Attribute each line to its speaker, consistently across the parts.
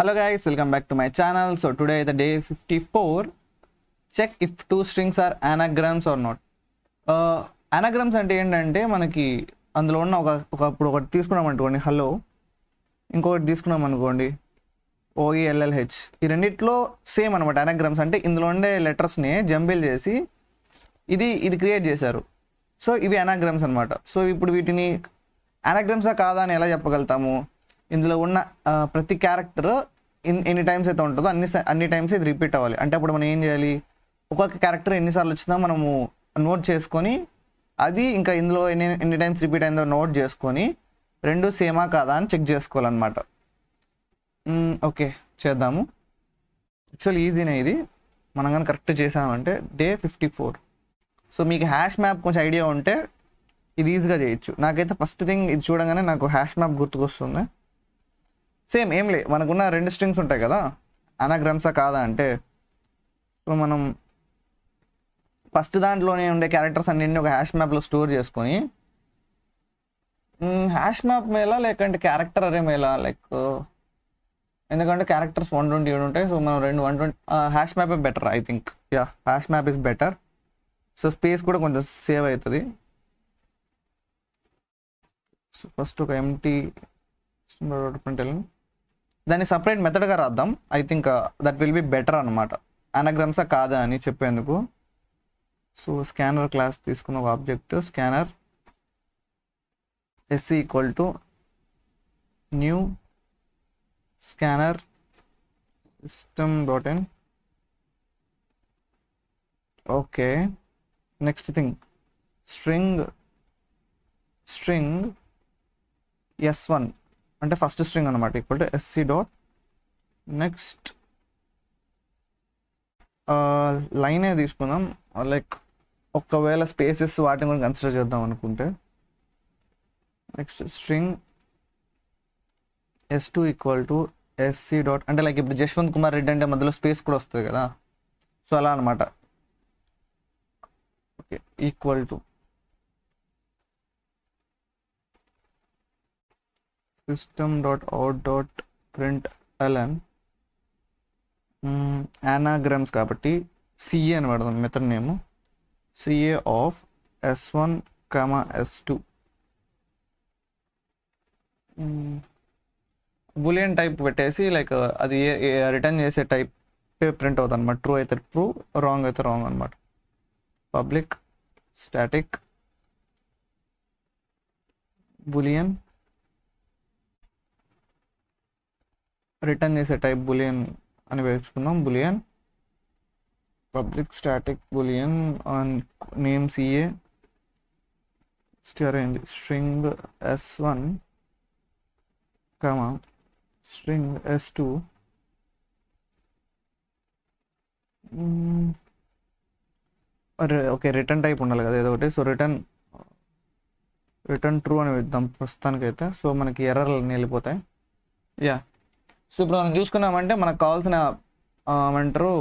Speaker 1: Hello guys, welcome back to my channel. So today is the day 54. Check if two strings are anagrams or not. Anagrams అంటే ఏంటంటే మనకి అందులో ఉన్న ఇప్పుడు ఒకటి తీసుకున్నాం అనుకోండి హలో, ఇంకొకటి తీసుకున్నాం అనుకోండి OELLH. ఈ రెండిట్లో సేమ్ అనమాట. anagrams అంటే ఇందులో ఉండే లెటర్స్ని జంబిల్ చేసి ఇది క్రియేట్ చేశారు. సో ఇవి anagrams అనమాట. సో ఇప్పుడు వీటిని anagrams కాదా అని ఎలా చెప్పగలుగుతాము? ఇందులో ఉన్న ప్రతి క్యారెక్టర్ ఎన్ని టైమ్స్ అయితే ఉంటుందో అన్ని టైమ్స్ ఇది రిపీట్ అవ్వాలి. అంటే అప్పుడు మనం ఏం చేయాలి, ఒక్కొక్క క్యారెక్టర్ ఎన్నిసార్లు వచ్చిందో మనము నోట్ చేసుకొని అది ఇంకా ఇందులో ఎన్ని టైమ్స్ రిపీట్ అయిందో నోట్ చేసుకొని రెండు సేమా కాదా అని చెక్ చేసుకోవాలన్నమాట. ఓకే, చేద్దాము. యాక్చువల్లీ ఈజీనే ఇది, మనం కానీ కరెక్ట్ చేసామంటే డే 54. సో మీకు హ్యాష్ మ్యాప్ కొంచెం ఐడియా ఉంటే ఇది ఈజీగా చేయొచ్చు. నాకైతే ఫస్ట్ థింగ్ ఇది చూడగానే నాకు హ్యాష్ మ్యాప్ గుర్తుకొస్తుంది. సేమ్ ఏం లే, మనకున్న రెండు స్ట్రింగ్స్ ఉంటాయి కదా, anagrams కాదా అంటే సో మనం ఫస్ట్ దాంట్లోనే ఉండే క్యారెక్టర్స్ అన్నింటినీ ఒక హ్యాష్ మ్యాప్లో స్టోర్ చేసుకొని హ్యాష్ మ్యాప్ మేలా లేకంటే క్యారెక్టర్ అరే మేలా, లైక్ ఎందుకంటే క్యారెక్టర్స్ 127 ఉంటాయి. సో మనం 120 హ్యాష్ మ్యాపే better I think. Yeah, hash map is better. So space కూడా కొంచెం సేవ్ అవుతుంది. సో ఫస్ట్ ఒక ఎంటీ దాన్ని సపరేట్ మెథడ్గా రాద్దాం. I think that will be better అనమాట, anagrams కాదా అని చెప్పేందుకు. సో స్కానర్ క్లాస్ తీసుకున్న ఒక object scanner SC equal to new scanner system.in. Okay, next thing string S1 అంటే ఫస్ట్ స్ట్రింగ్ అనమాట equal to SC dot next లైనే తీసుకుందాం. లైక్ ఒకవేళ స్పేసెస్ వాటిని కూడా కన్సిడర్ చేద్దాం అనుకుంటే next string S2 equal to SC dot అంటే లైక్ ఇప్పుడు జశ్వంత్ కుమార్ రెడ్డి అంటే మధ్యలో స్పేస్ కూడా వస్తుంది కదా, సో అలా అనమాట. Okay, equal to system.out.println anagrams కాబట్టి CA అని వాడదాం method name. CA of S1, S2 boolean type పెట్టేసి లైక్ అది రిటర్న్ చేసే టైప్ ప్రింట్ అవుతుంది అనమాట. ట్రూ అయితే ట్రూ, రాంగ్ అయితే రాంగ్ అనమాట. పబ్లిక్ స్టాటిక్ బులియన్ రిటర్న్ చేసే టైప్ బులియన్ అని వేసుకున్నాం. Boolean public static boolean on name CA arrange string S1 string S2 okay, return type ఉండాలి కదా ఏదో ఒకటి. సో రిటర్న్ ట్రూ అని పెడదాం ప్రస్తుతానికైతే. సో మనకి ఎర్రర్లు వెళ్ళిపోతాయి. యా, సో ఇప్పుడు మనం చూసుకున్నామంటే మనకు కావాల్సిన ఏమంటారు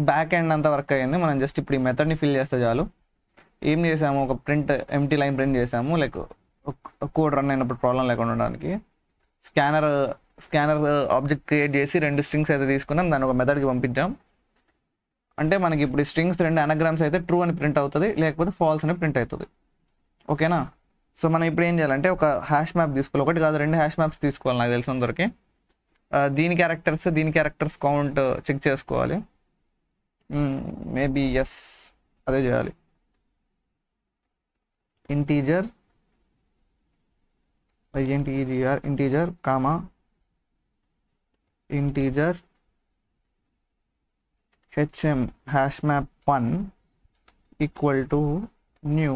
Speaker 1: బ్యాక్ ఎండ్ అంతా వర్క్ అయ్యింది. మనం జస్ట్ ఇప్పుడు ఈ మెథడ్ని ఫిల్ చేస్తే చాలు. ఏం చేసాము, ఒక ఎంటీ లైన్ ప్రింట్ చేసాము, లైక్ కోడ్ రన్ అయినప్పుడు ప్రాబ్లం లేకుండా ఉండడానికి. స్కానర్ ఆబ్జెక్ట్ క్రియేట్ చేసి రెండు స్ట్రింగ్స్ అయితే తీసుకున్నాం, దాన్ని ఒక మెథడ్కి పంపించాం. అంటే మనకి ఇప్పుడు ఈ స్ట్రింగ్స్ రెండు anagrams అయితే ట్రూ అని ప్రింట్ అవుతుంది, లేకపోతే ఫాల్స్ అని ప్రింట్ అవుతుంది. ఓకేనా? సో మనం ఇప్పుడు ఏం చేయాలంటే ఒక హ్యాష్ మ్యాప్ తీసుకోవాలి. ఒకటి కాదు, రెండు హ్యాష్ మ్యాప్స్ తీసుకోవాలి నాకు తెలిసినంతవరకు. దీని క్యారెక్టర్స్ కౌంట్ చెక్ చేసుకోవాలి. మేబీ ఎస్, అదే చేయాలి. Integer comma integer HM hash map 1 equal to new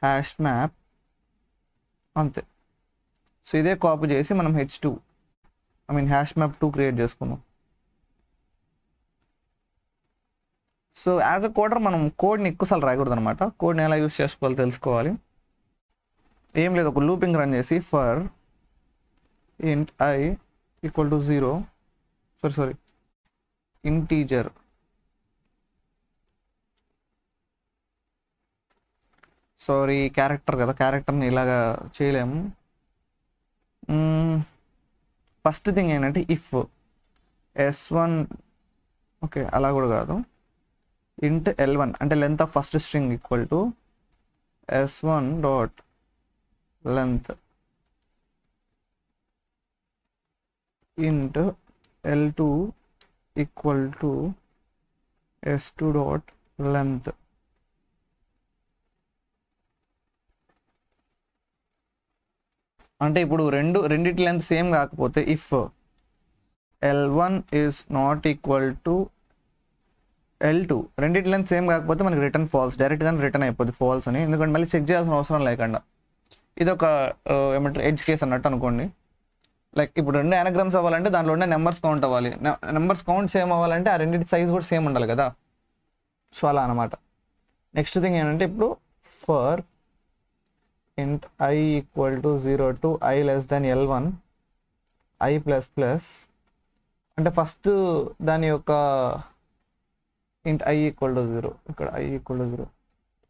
Speaker 1: hash map, అంతే. సో ఇదే కాపీ చేసి మనం హ్యాష్ మ్యాప్ 2 క్రియేట్ చేసుకున్నాం. సో యాజ్ అ కోడర్ మనం కోడ్ని ఎక్కువసార్లు రాయకూడదు అనమాట. కోడ్ని ఎలా యూస్ చేసుకోవాలో తెలుసుకోవాలి. ఏం లేదు, ఒక లూపింగ్ రన్ చేసి for int I equal to 0 integer character కదా, క్యారెక్టర్ని ఇలాగా చేయలేము. ఫస్ట్ థింగ్ ఏంటంటే ఇఫ్ s1 ఓకే అలా కూడా కాదు int l1 అంటే length of first string equal to s1 dot length int l2 equal to s2 dot length. అంటే ఇప్పుడు రెండిటి లెంత్ సేమ్ కాకపోతే if l1 is not equal to l2 రెండిటి లెంత్ సేమ్ కాకపోతే మనకి రిటర్న్ ఫాల్స్, డైరెక్ట్గా return అయిపోద్ది ఫాల్స్ అని. ఎందుకంటే మళ్ళీ చెక్ చేయాల్సిన అవసరం లేకుండా ఇది ఒక ఏమంటారు ఎడ్జ్ కేస్ అన్నట్టు అనుకోండి. లైక్ ఇప్పుడు 2 anagrams అవ్వాలంటే దాంట్లో ఉన్న నెంబర్స్ కౌంట్ అవ్వాలి, నెంబర్స్ కౌంట్ సేమ్ అవ్వాలంటే ఆ రెండింటి సైజ్ కూడా సేమ్ ఉండాలి కదా. సో అలా అనమాట. నెక్స్ట్ థింగ్ ఏంటంటే ఇప్పుడు for int I equal to 0 to I less than l1 I plus plus అంటే ఫస్ట్ దాని యొక్క int I ఈక్వల్ టు 0, ఇక్కడ I ఈక్వల్ టు 0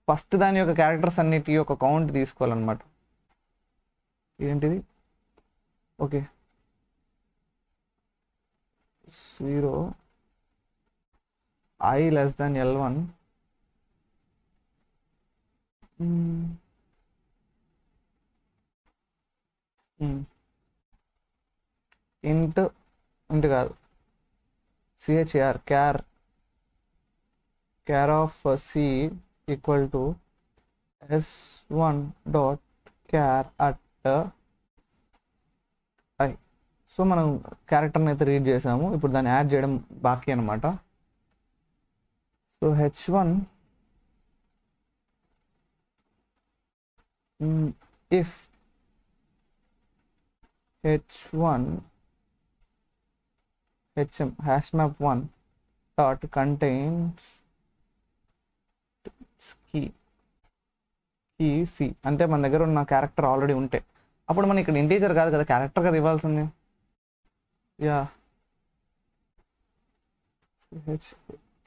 Speaker 1: ఫస్ట్ దాని యొక్క క్యారెక్టర్స్ అన్నిటి యొక్క కౌంట్ తీసుకోవాలన్నమాట. ఏంటిది okay 0 I less than l1 int కాదు char char of c equal to s1 dot char at i. So మనం క్యారెక్టర్ని అయితే రీడ్ చేసాము, ఇప్పుడు దాన్ని యాడ్ చేయడం బాకీ అనమాట. So h1 if h1 hm hashmap1 dot contains key c అంటే మన దగ్గర ఉన్న క్యారెక్టర్ ఆల్రెడీ ఉంటే అప్పుడు మనం ఇక్కడ ఇంటీజర్ కాదు కదా క్యారెక్టర్ కదా ఇవ్వాల్సింది. యా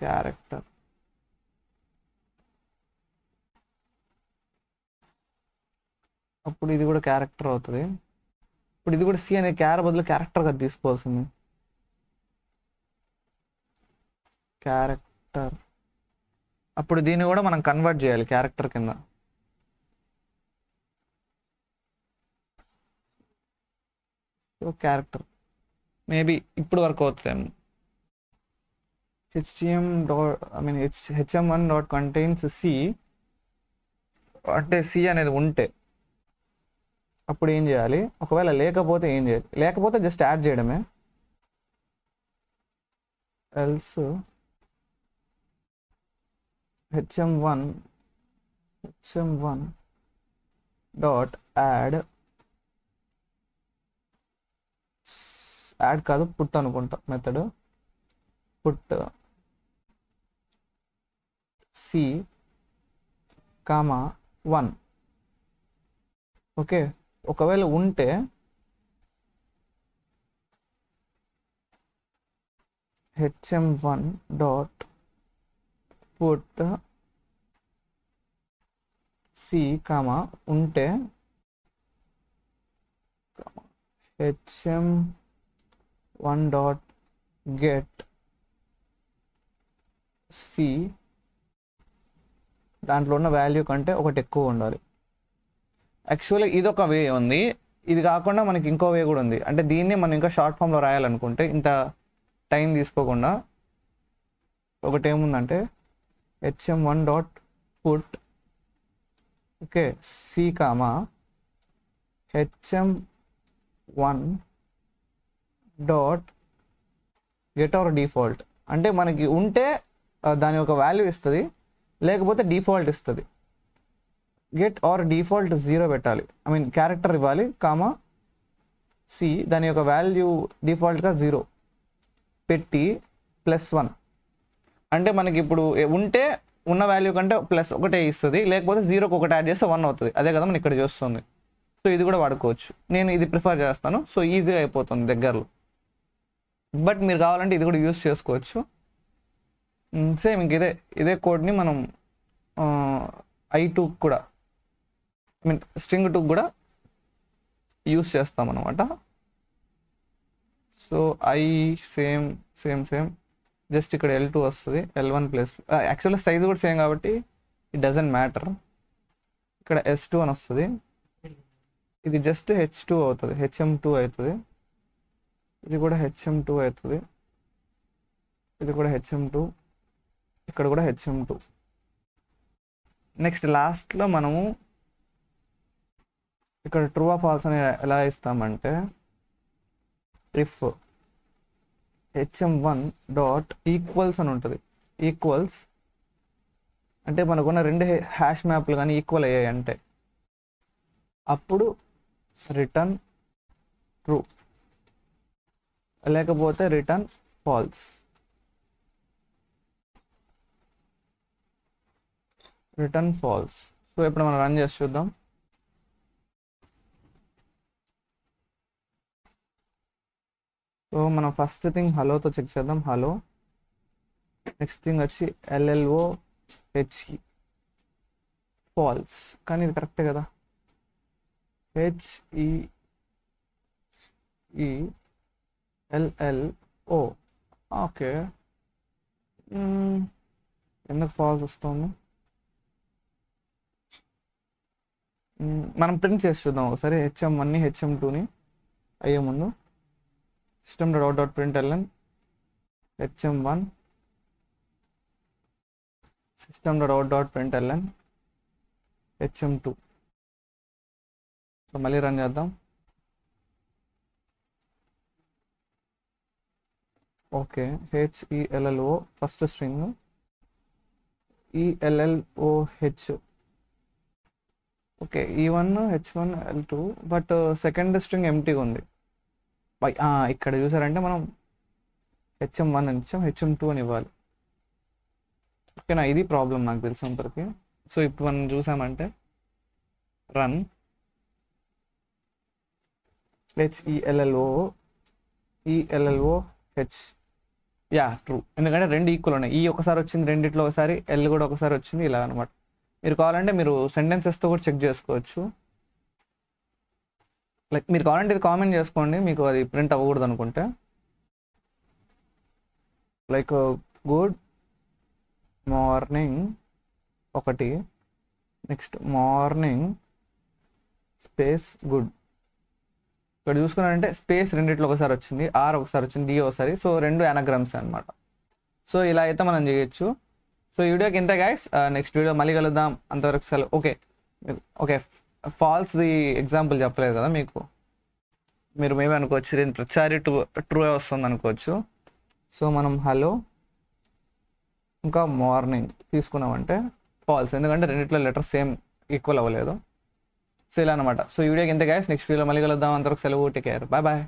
Speaker 1: క్యారెక్టర్ అప్పుడు ఇది కూడా క్యారెక్టర్ అవుతుంది. ఇప్పుడు ఇది కూడా సి అనే క్యార్ బదులు క్యారెక్టర్ కదా తీసుకోవాల్సింది. క్యారెక్టర్ అప్పుడు దీన్ని కూడా మనం కన్వర్ట్ చేయాలి క్యారెక్టర్ కింద. సో క్యారెక్టర్ మేబీ ఇప్పుడు వర్క్ అవుతుందేమో. hm1 డాట్ కంటైన్స్ సి అంటే సి అనేది ఉంటే అప్పుడు ఏం చేయాలి, ఒకవేళ లేకపోతే ఏం చేయాలి, లేకపోతే జస్ట్ యాడ్ చేయడమే. ఎల్స్ hm1 డాట్ యాడ్ కాదు పుట్ అనుకుంటా method put C comma 1. Okay ఒకవేళ ఉంటే hm1 dot put C comma ఉంటే hm1 డాట్ గెట్ సి దాంట్లో ఉన్న వాల్యూ కంటే ఒకటి ఎక్కువ ఉండాలి. యాక్చువల్లీ ఇదొక వే ఉంది, ఇది కాకుండా మనకి ఇంకో వే కూడా ఉంది. అంటే దీన్ని మనం ఇంకా షార్ట్ ఫామ్లో రాయాలనుకుంటే ఇంత టైం తీసుకోకుండా ఒకటి ఏముందంటే hm1 dot put okay C comma hm1 dot get or default అంటే మనకి ఉంటే దాని యొక్క వాల్యూ ఇస్తుంది, లేకపోతే డిఫాల్ట్ ఇస్తుంది. గెట్ ఆర్ డిఫాల్ట్ 0 పెట్టాలి, క్యారెక్టర్ ఇవ్వాలి కామా సి దాని యొక్క వాల్యూ డిఫాల్ట్గా 0 పెట్టి +1 అంటే మనకి ఇప్పుడు ఉంటే ఉన్న వాల్యూ కంటే +1 ఇస్తుంది, లేకపోతే 0కి 1 యాడ్ చేస్తే 1 అవుతుంది. అదే కదా మనం ఇక్కడ చూస్తుంది. సో ఇది కూడా వాడుకోవచ్చు, నేను ఇది ప్రిఫర్ చేస్తాను. సో ఈజీగా అయిపోతుంది దగ్గరలో. బట్ మీరు కావాలంటే ఇది కూడా యూస్ చేసుకోవచ్చు. సేమ్ ఇంక ఇదే కోడ్ని మనం i2 కూడా స్ట్రింగ్ 2 కూడా యూస్ చేస్తాం అన్నమాట. So I same same same, just ఇక్కడ L2 వస్తుంది, L1 ప్లస్ యాక్చువల్గా సైజ్ కూడా సేమ్ కాబట్టి ఇట్ డజంట్ మ్యాటర్. ఇక్కడ S2 అని వస్తుంది, ఇది జస్ట్ H2 అవుతుంది, HM2 అవుతుంది, ఇది కూడా HM2 అవుతుంది, ఇది కూడా HM2, ఇక్కడ కూడా HM2. నెక్స్ట్ లాస్ట్లో మనము ఇక్కడ ట్రూ ఆర్ ఫాల్స్ అని ఎలా ఇస్తామంటే, ఇఫ్ HM1 డాట్ ఈక్వల్స్ అని ఉంటుంది, ఈక్వల్స్ అంటే మనకున్న రెండు హ్యాష్ మ్యాప్లు కానీ ఈక్వల్ అయ్యాయి అంటే అప్పుడు రిటర్న్ ట్రూ, లేకపోతే return falls. Return falls. So ఇప్పుడు మనం రన్ చేసి చూద్దాం. సో మనం ఫస్ట్ థింగ్ హలోతో చెక్ చేద్దాం, హలో. నెక్స్ట్ థింగ్ వచ్చి LLOHE ఫాల్స్, కానీ ఇది కరెక్టే కదా, HEELLO. ఓకే, ఎందుకు ఫాల్స్ వస్తుంది? మనం ప్రింట్ చేసి చూద్దాం ఒకసారి, HM1ని HM2ని అయ్యే ముందు. system.out.println HM1, system.out.println HM2. So మళ్ళీ రన్ చేద్దాం. Okay, HELLO first string, ELLOH. Okay, E1 H1 L2, but second string ఎంటీగా ఉంది. ఇక్కడ చూసారంటే మనం HM1 అని ఇచ్చాం, HM2 అని ఇవ్వాలి. ఓకేనా, ఇది ప్రాబ్లం నాకు తెలిసినంతవరకు. సో ఇప్పుడు మనం చూసామంటే రన్ HELLOH, యా ట్రూ, ఎందుకంటే రెండు ఈక్వల్ ఉన్నాయి. ఒకసారి వచ్చింది రెండిట్లో ఒకసారి, L కూడా ఒకసారి వచ్చింది, ఇలా అనమాట. మీరు కావాలంటే మీరు సెంటెన్సెస్తో కూడా చెక్ చేసుకోవచ్చు. లైక్ మీరు కావాలంటే ఇది కామెంట్ చేసుకోండి, మీకు అది ప్రింట్ అవ్వకూడదు అనుకుంటే. లైక్ గుడ్ మార్నింగ్ ఒకటి, నెక్స్ట్ మార్నింగ్ స్పేస్ గుడ్. ఇక్కడ చూసుకున్నారంటే స్పేస్ రెండిట్లో ఒకసారి వచ్చింది, R ఒకసారి వచ్చింది, D ఒకసారి. సో రెండు అనాగ్రామ్స్ అనమాట. సో ఇలా అయితే మనం చేయొచ్చు. సో ఈ వీడియోకి ఇంతే గైస్, నెక్స్ట్ వీడియో మళ్ళీ కలుద్దాం, అంతవరకు సెలవు. ఓకే, ఫాల్స్ది ఎగ్జాంపుల్ చెప్పలేదు కదా మీకు, మీరు మేమే అనుకోవచ్చు ఇది ప్రతిసారి ట్రూ వస్తుంది అనుకోవచ్చు. సో మనం హలో ఇంకా మార్నింగ్ తీసుకున్నామంటే ఫాల్స్, ఎందుకంటే రెండిట్లో లెటర్ సేమ్ ఈక్వల్ అవ్వలేదు. సో ఇలా అనమాట. సో ఈ వీడియోకి ఇంతే గైస్, నెక్స్ట్ వీడియో మళ్ళీ కలుద్దాం, అంతవరకు సెలవు, టేక్ కేర్, బాయ్ బాయ్.